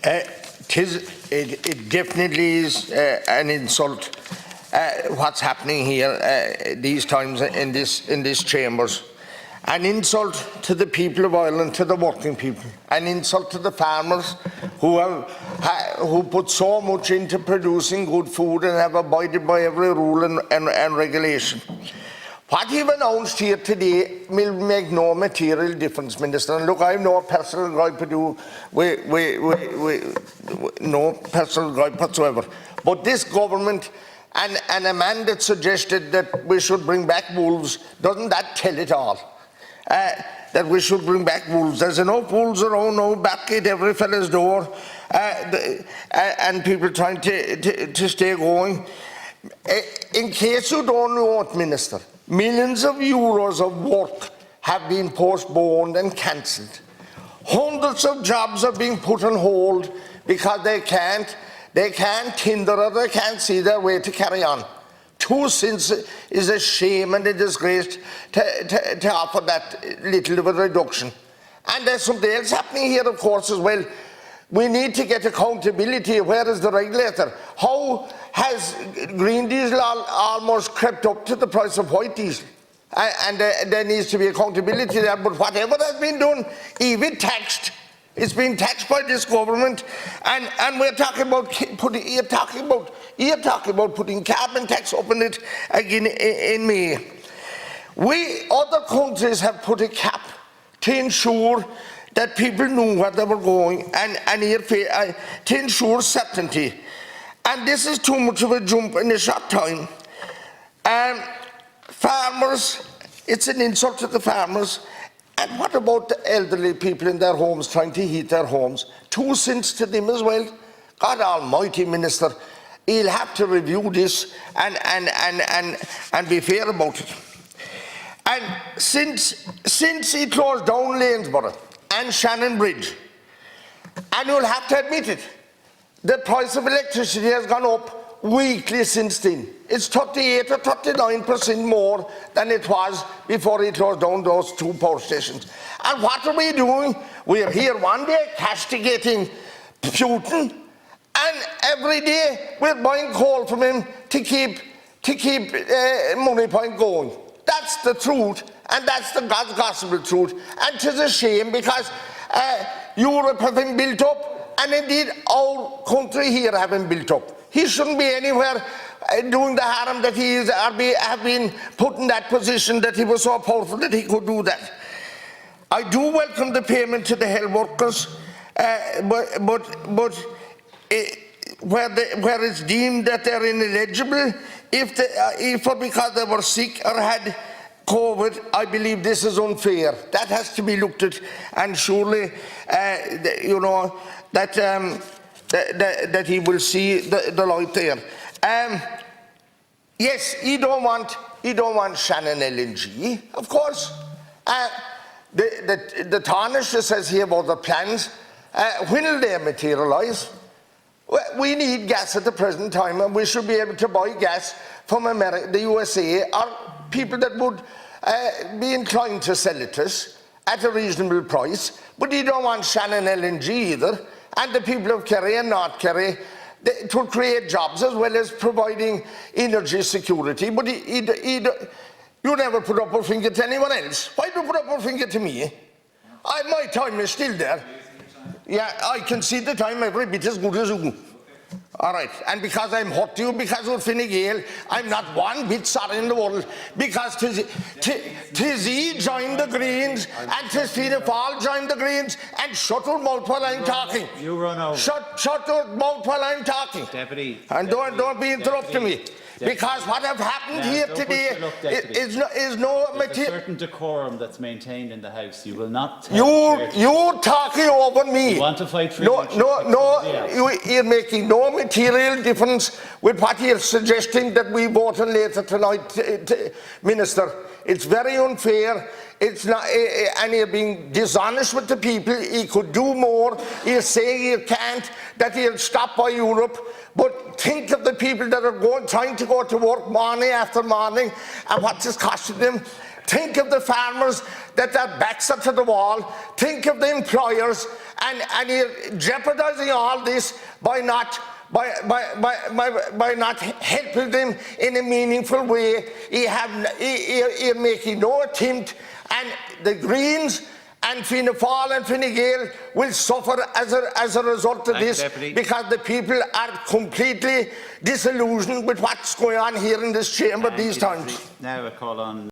It definitely is an insult what's happening here these times in this chambers. An insult to the people of Ireland, to the working people. An insult to the farmers who put so much into producing good food and have abided by every rule and regulation. What you've announced here today will make no material difference, Minister. And look, I have no personal gripe to do with no personal gripe whatsoever. But this government and a man that suggested that we should bring back wolves, doesn't that tell it all? That we should bring back wolves. There's enough wolves around now, back at every fella's door, and people trying to stay going. In case you don't know it, Minister, millions of euros of work have been postponed and cancelled. Hundreds of jobs are being put on hold because they can't hinder or they can't see their way to carry on. 2 cents is a shame and a disgrace to offer that little of a reduction. And there's something else happening here, of course, as well. We need to get accountability. Where is the regulator? How has green diesel almost crept up to the price of white diesel? And there needs to be accountability there. But whatever has been done, even taxed, it's been taxed by this government. And we're talking about you're talking about putting carbon tax up in it again in May. Other countries have put a cap to ensure that people knew where they were going and to ensure certainty. And this is too much of a jump in a short time. Farmers, it's an insult to the farmers. And what about the elderly people in their homes trying to heat their homes? 2 cents to them as well. God Almighty, Minister, he'll have to review this and be fair about it. And since he closed down Lanesborough and Shannon Bridge, and you'll have to admit it, the price of electricity has gone up weekly since then. It's 38 or 39% more than it was before he closed down those 2 power stations. And what are we doing? We're here one day castigating Putin, and every day we're buying coal from him to keep money point going. That's the truth, and that's the God's gospel truth. And it is a shame because Europe has been built up, and indeed our country here have been built up. He shouldn't be anywhere doing the harm that he is, have been put in that position that he was so powerful that he could do that. I do welcome the payment to the health workers, but where it's deemed that they're ineligible, if because they were sick or had COVID, I believe this is unfair. That has to be looked at, and surely, you know, that he will see the light there. Yes, he don't want Shannon LNG, of course. The tarnish that says here about the plans, when will they materialise? We need gas at the present time, and we should be able to buy gas from America, the USA, or people that would be inclined to sell it to us at a reasonable price. But you don't want Shannon LNG either, and the people of Kerry and North Kerry, to create jobs as well as providing energy security. But you never put up a finger to anyone else. Why do you put up a finger to me? My time is still there. Yeah, I can see the time every bit as good as you. All right, and because I'm hot to you, because you're Fine Gael, I'm not one bit sorry in the world, because Tizzy joined the Greens, and Fianna Fáil joined the Greens, and shut your mouth while I'm talking. You run over. Shut your mouth while I'm talking. Deputy. And don't be interrupting me. Because what have happened here today is no material. There's a certain decorum that's maintained in the House. You will not. You're talking over me. You want to fight for you're making no material difference with what you're suggesting that we vote on later tonight, Minister. It's very unfair. It's not, and you're being dishonest with the people. He could do more. He's saying he can't, that he'll stop by Europe. But think of the people that are trying to go to work morning after morning, and what it's costing them. Think of the farmers that their backs are to the wall. Think of the employers, and you're jeopardising all this by not helping them in a meaningful way. You're making no attempt, and the Greens and Fianna Fáil and Fine Gael will suffer as a result of this, because the people are completely disillusioned with what's going on here in this chamber these times. Now a call on